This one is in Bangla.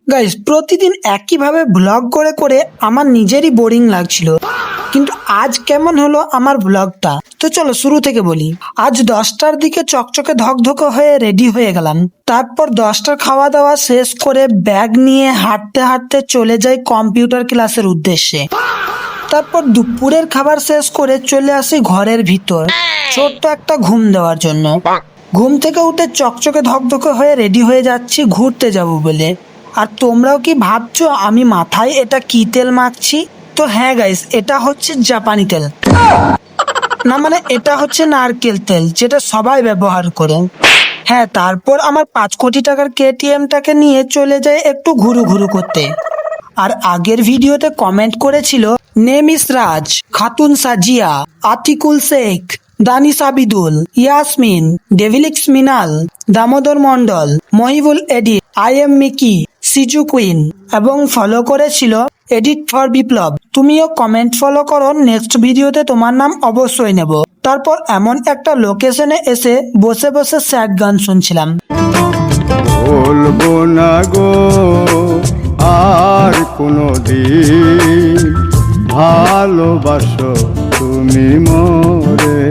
গাইস, প্রতিদিন একইভাবে ব্লগ করে করে আমার নিজেরই বোরিং লাগছিল, কিন্তু আজ কেমন হলো আমার ব্লগটা। তো চলো শুরু থেকে বলি। আজ 10টার দিকে চকচকে ধকধকে হয়ে রেডি হয়ে গেলাম। তারপর 10টার খাওয়া দাওয়া শেষ করে ব্যাগ নিয়ে হাঁটতে হাঁটতে চলে যাই কম্পিউটার ক্লাসের উদ্দেশ্যে। তারপর দুপুরের খাবার শেষ করে চলে আসি ঘরের ভিতর ছোট্ট একটা ঘুম দেওয়ার জন্য। ঘুম থেকে উঠে চকচকে ধকধকে হয়ে রেডি হয়ে যাচ্ছি ঘুরতে যাব বলে। আর তোমরাও কি ভাবছো আমি মাথায় এটা কি তেল মাখছি? তো হ্যাঁ গাইস, এটা হচ্ছে জাপানি তেল। না মানে এটা হচ্ছে নারকেল তেল, যেটা সবাই ব্যবহার করে। হ্যাঁ, তারপর আমার 5 কোটি টাকার কেটিএমটাকে নিয়ে চলে যায় একটু ঘুরু ঘুরু করতে। আর আগের ভিডিওতে কমেন্ট করেছিল name is Raj, Khatun Sajiya, Atikul Sheikh, Danish Abidul, Yasmin, Devilix Minal, Damodar Mondal, Mohibul edit, I am Mickey, Siju queen এবং ফলো করেছিল এডিট ফর বিপ্লব। তুমিও কমেন্ট ফলো করো, নেক্সট ভিডিওতে তোমার নাম অবশ্যই নেব। তারপর এমন একটা লোকেশনে এসে বসে বসে স্যাড গান শুনছিলাম। বলবো না গো আর কোনো দিন, ভালোবাসো তুমি মোরে।